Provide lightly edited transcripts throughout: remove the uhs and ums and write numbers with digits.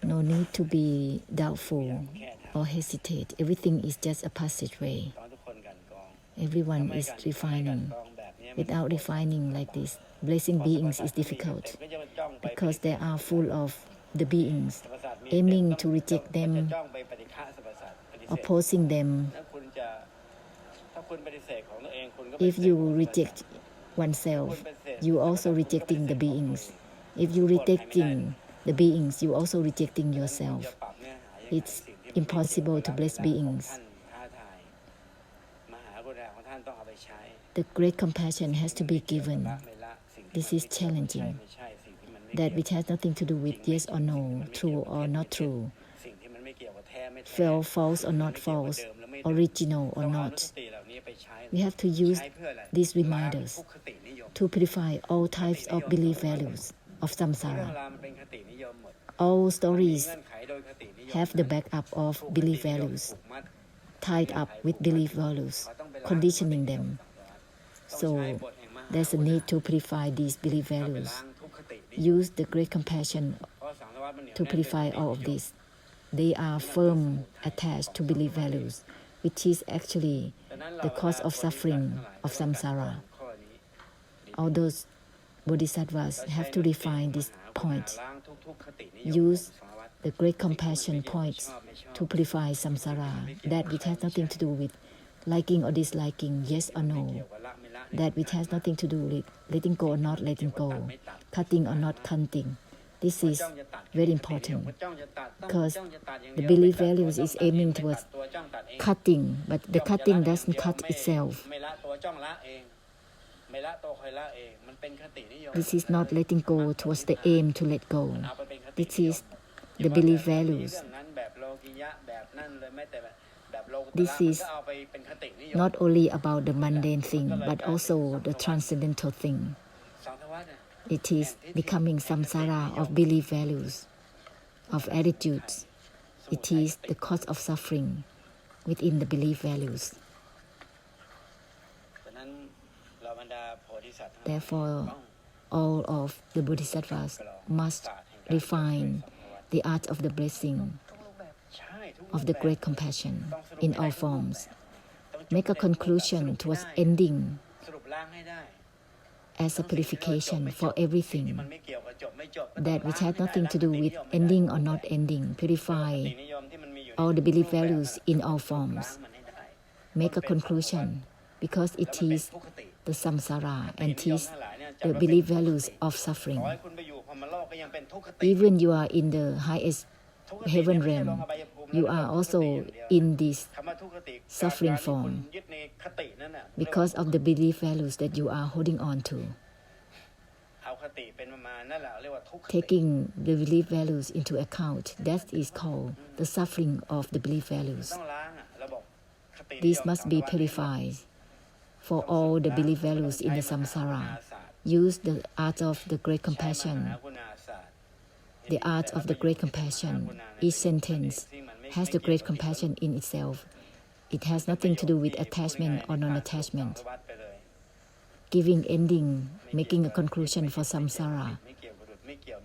No need to be doubtful or hesitate. Everything is just a passageway. Everyone is refining. Without refining like this, blessing beings is difficult because they are full of the beings, aiming to reject them, opposing them. If you reject oneself, you also rejecting the beings. If you rejecting the beings, you also rejecting yourself. It's impossible to bless beings. The great compassion has to be given. This is challenging. That which has nothing to do with yes or no, true or not true, false or not false, original or not. We have to use these reminders to purify all types of belief values of samsara. All stories have the backup of belief values, tied up with belief values, conditioning them. So there's a need to purify these belief values. Use the great compassion to purify all of this. They are firm attached to belief values, which is actually the cause of suffering of samsara. All those bodhisattvas have to refine this point. Use the great compassion points to purify samsara, that which has nothing to do with liking or disliking, yes or no, that which has nothing to do with letting go or not letting go, cutting or not cutting. This is very important because the belief values is aiming towards cutting, but the cutting doesn't cut itself. This is not letting go towards the aim to let go. This is the belief values. This is not only about the mundane thing, but also the transcendental thing. It is becoming samsara of belief values, of attitudes. It is the cause of suffering within the belief values. Therefore, all of the bodhisattvas must refine the art of the blessing, of the great compassion in all forms. Make a conclusion towards ending as a purification for everything. That which has nothing to do with ending or not ending. Purify all the belief values in all forms. Make a conclusion because it is the samsara and it is the belief values of suffering. Even you are in the highest heaven realm, you are also in this suffering form because of the belief values that you are holding on to. Taking the belief values into account, that is called the suffering of the belief values. This must be purified for all the belief values in the samsara. Use the art of the great compassion. The art of the great compassion. Each sentence has the great compassion in itself. It has nothing to do with attachment or non-attachment. Giving ending, making a conclusion for samsara.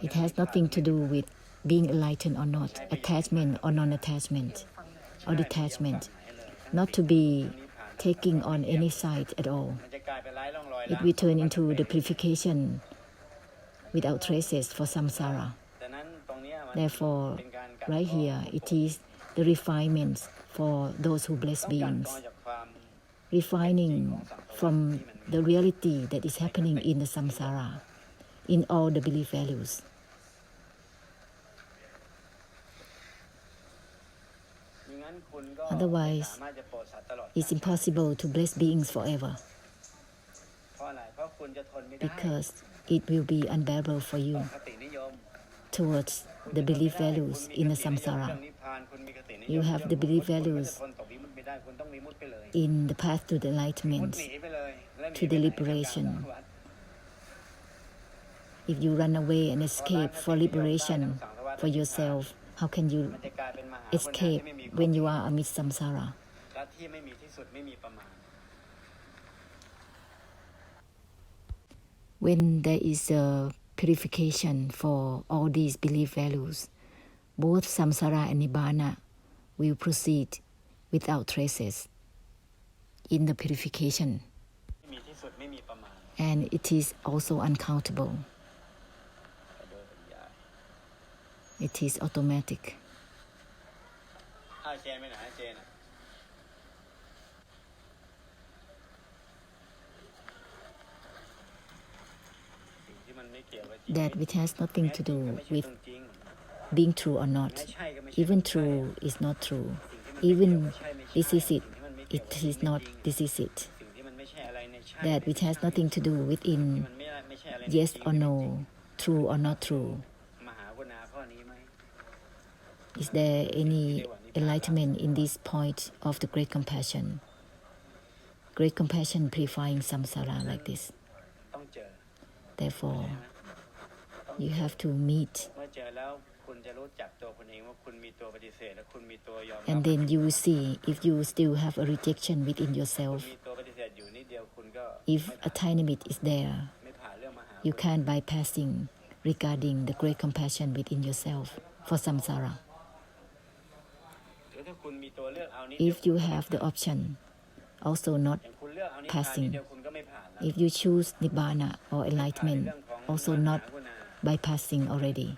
It has nothing to do with being enlightened or not, attachment or non-attachment, or detachment. Not to be taking on any side at all. It will turn into the purification without traces for samsara. Therefore, right here, it is the refinements for those who bless beings. Refining from the reality that is happening in the samsara, in all the belief values. Otherwise, it's impossible to bless beings forever because it will be unbearable for you towards the belief values in the samsara. You have the belief values in the path to the enlightenment, to the liberation. If you run away and escape for liberation for yourself, how can you escape when you are amidst samsara? When there is a purification for all these belief values, both samsara and nibbana will proceed without traces in the purification. And it is also uncountable. It is automatic. That which has nothing to do with being true or not. Even true is not true. Even this is it, it is not this is it. That which has nothing to do within yes or no, true or not true. Is there any enlightenment in this point of the great compassion? Great compassion purifying samsara like this. Therefore, you have to meet. And then you will see if you still have a rejection within yourself. If a tiny bit is there, you can't bypassing regarding the great compassion within yourself for samsara. If you have the option, also not passing. If you choose nibbana or enlightenment, also not bypassing already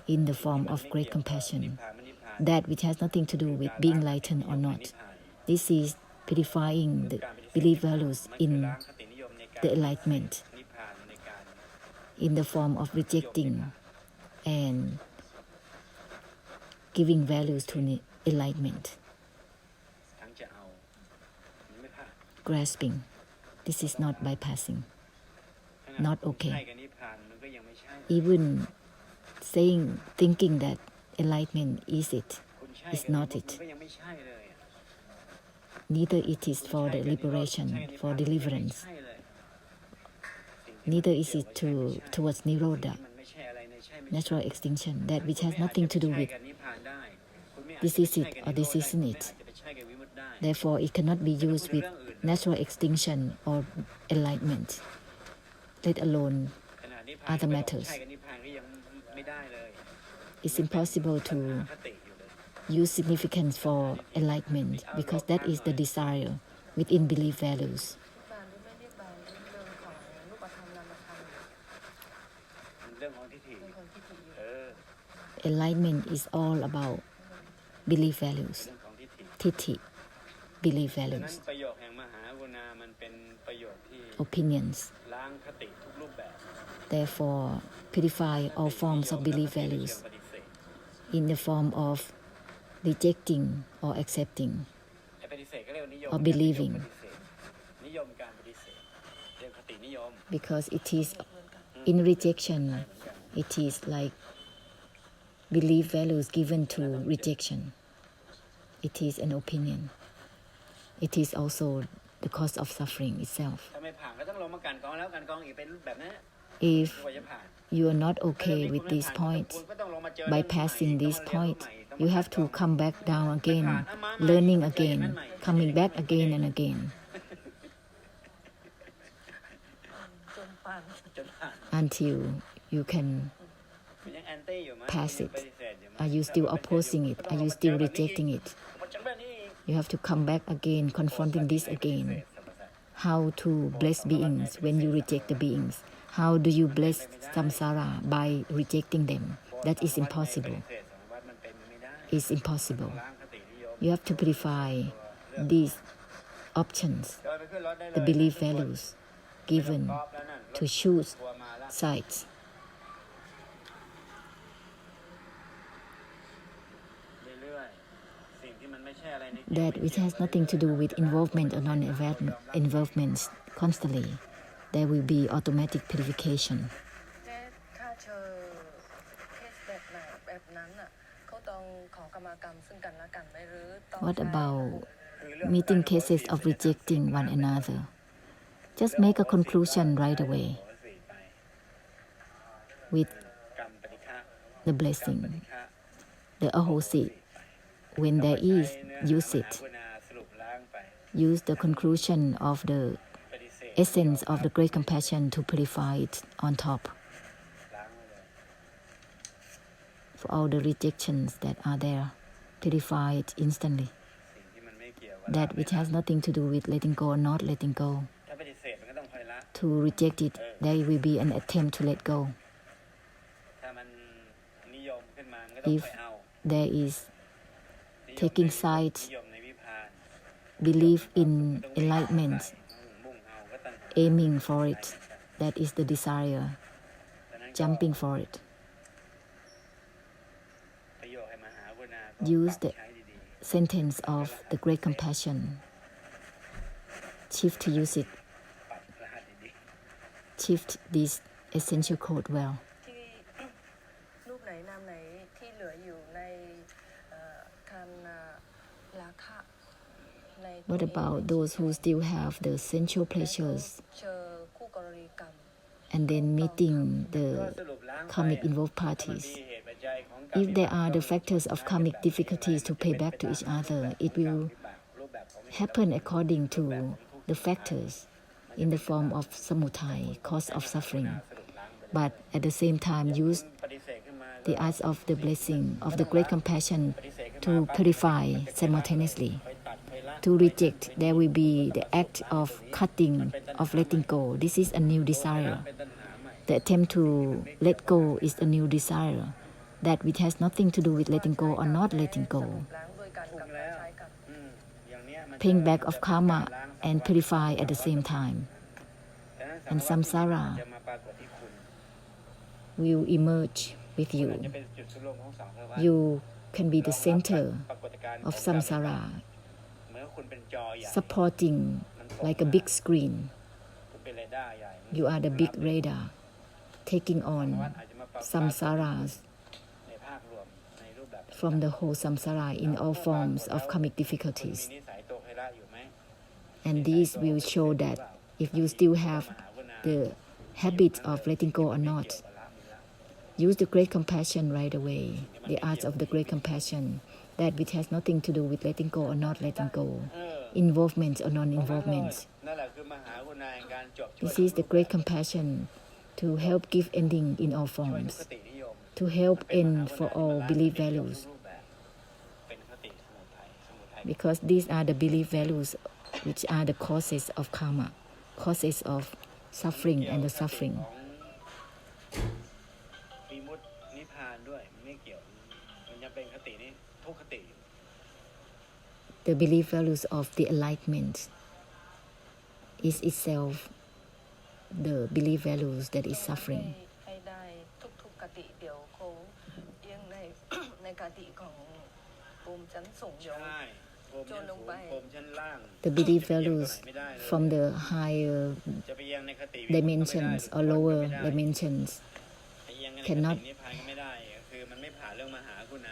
in the form of great compassion. That which has nothing to do with being enlightened or not. This is purifying the belief values in the enlightenment in the form of rejecting and giving values to enlightenment. Grasping. This is not bypassing. Not okay. Even saying, thinking that enlightenment is it, is not it. Neither it is for the liberation, for deliverance. Neither is it towards nirodha, natural extinction, that which has nothing to do with this is it or this isn't it. Therefore, it cannot be used with natural extinction or enlightenment, let alone other matters. It's impossible to use significance for enlightenment because that is the desire within belief values. Enlightenment is all about belief values, tithi, belief values, opinions. Therefore, purify all forms of belief values in the form of rejecting or accepting or believing, because it is in rejection, it is like belief values given to rejection. It is an opinion. It is also the cause of suffering itself. If you are not okay with this point, bypassing this point, you have to come back down again, learning again, coming back again and again, until you can pass it. Are you still opposing it? Are you still rejecting it? You have to come back again, confronting this again. How to bless beings when you reject the beings? How do you bless samsara by rejecting them? That is impossible. It's impossible. You have to purify these options, the belief values given to choose sides. That which has nothing to do with involvement or non-involvement constantly, there will be automatic purification. What about meeting cases of rejecting one another? Just make a conclusion right away with the blessing, the ahosi. When there is, use it. Use the conclusion of the essence of the great compassion to purify it on top. for all the rejections that are there. Purify it instantly. That which has nothing to do with letting go or not letting go. To reject it, there will be an attempt to let go. If there is taking sides, belief in enlightenment, aiming for it, that is the desire, jumping for it. Use the sentence of the great compassion. Shift to use it. Shift this essential code well. What about those who still have the sensual pleasures and then meeting the karmic involved parties? If there are the factors of karmic difficulties to pay back to each other, it will happen according to the factors in the form of samudaya, cause of suffering. But at the same time, use the arts of the blessing, of the great compassion to purify simultaneously. To reject, there will be the act of cutting, of letting go. This is a new desire. The attempt to let go is a new desire. That which has nothing to do with letting go or not letting go. Paying back of karma and purify at the same time. And samsara will emerge with you. You can be the center of samsara, supporting like a big screen. You are the big radar, taking on samsaras from the whole samsara in all forms of karmic difficulties. And these will show that if you still have the habit of letting go or not, use the great compassion right away, the arts of the great compassion, that which has nothing to do with letting go or not letting go, involvement or non-involvement. This is the great compassion to help give ending in all forms, to help end for all belief values. Because these are the belief values which are the causes of karma, causes of suffering and the suffering. The belief values of the enlightenment is itself the belief values that is suffering. The belief values from the higher dimensions or lower dimensions cannot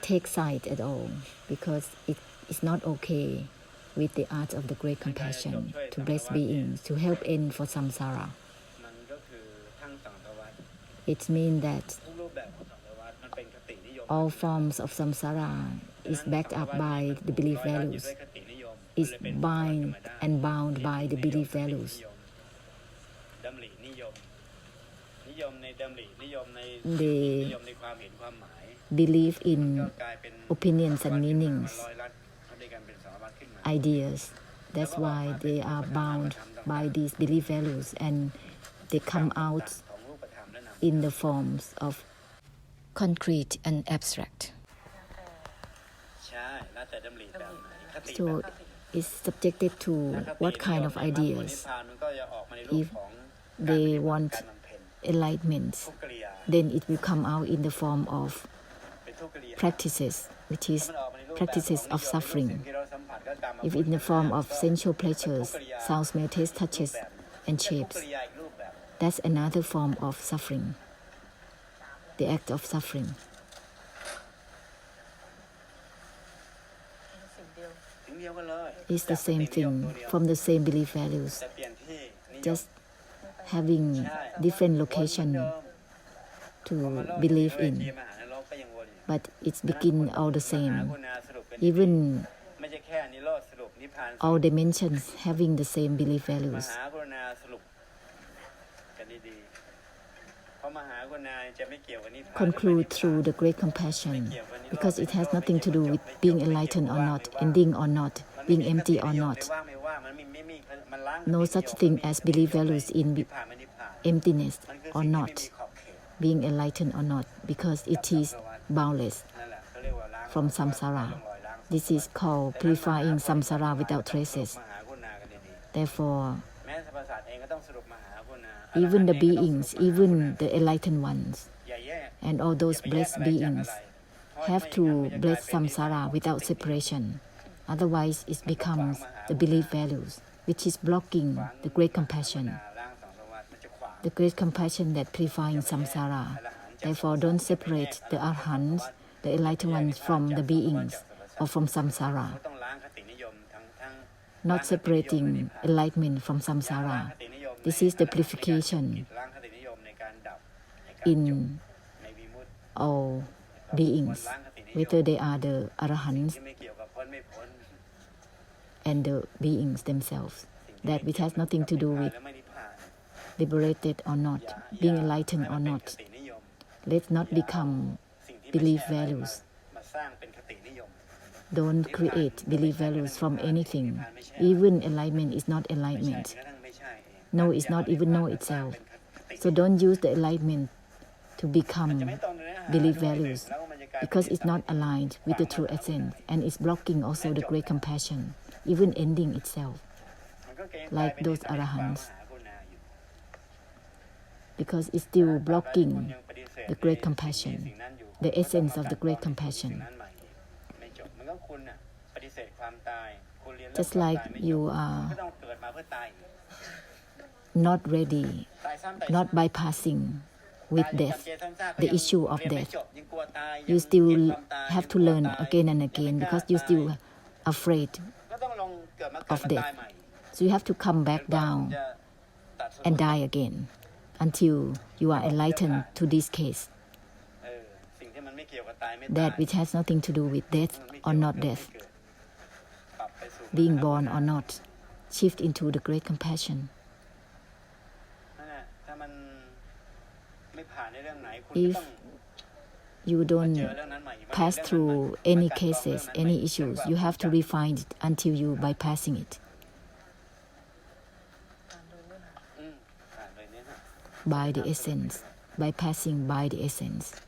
take side at all, because it is not okay with the art of the great compassion to bless beings, to help end for samsara. It means that all forms of samsara is backed up by the belief values, is bind and bound by the belief values. They believe in opinions and meanings, ideas. That's why they are bound by these belief values, and they come out in the forms of concrete and abstract. So it's subjected to what kind of ideas. If they want enlightenment, then it will come out in the form of practices, which is practices of suffering. If in the form of sensual pleasures, sound, smell, taste, touches, and shapes, that's another form of suffering, the act of suffering. It's the same thing, from the same belief values, just having different location to believe in, but it's begin all the same. Even all dimensions having the same belief values. conclude through the great compassion, because it has nothing to do with being enlightened or not, ending or not, being empty or not. No such thing as belief values in emptiness or not, being enlightened or not, because it is boundless from samsara. This is called purifying samsara without traces. Therefore, even the beings, even the enlightened ones, and all those blessed beings have to bless samsara without separation. Otherwise, it becomes the belief values, which is blocking the great compassion. The great compassion that purifying samsara. Therefore, don't separate the arhants, the enlightened ones, from the beings or from samsara. Not separating enlightenment from samsara. This is the purification in all beings, whether they are the arahants and the beings themselves. That which has nothing to do with liberated or not, being enlightened or not. Let's not become belief values. Don't create belief values from anything. Even enlightenment is not enlightenment. No is not even no itself. So don't use the enlightenment to become belief values, because it's not aligned with the true essence, and it's blocking also the great compassion, even ending itself, like those arahants, because it's still blocking the great compassion, the essence of the great compassion. Just like you are not ready, not bypassing with death, the issue of death. You still have to learn again and again, because you're still afraid of death. So you have to come back down and die again until you are enlightened to this case. That which has nothing to do with death or not death, being born or not, shift into the great compassion. If you don't pass through any cases, any issues, you have to refine it until you bypassing it. By the essence, bypassing by the essence.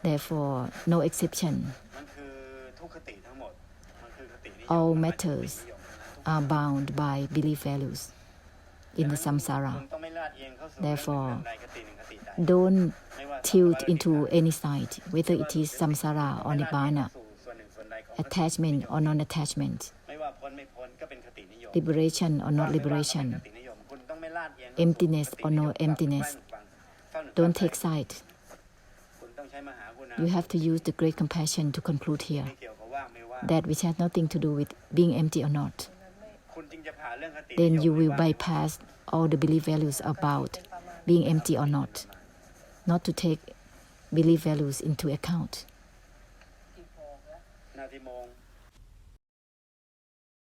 Therefore, no exception. All matters are bound by belief values in the samsara. Therefore, don't tilt into any side, whether it is samsara or nibbana, attachment or non-attachment, liberation or not liberation, emptiness or no emptiness. Don't take side. You have to use the great compassion to conclude here. That which has nothing to do with being empty or not. Then you will bypass all the belief values about being empty or not to take belief values into account.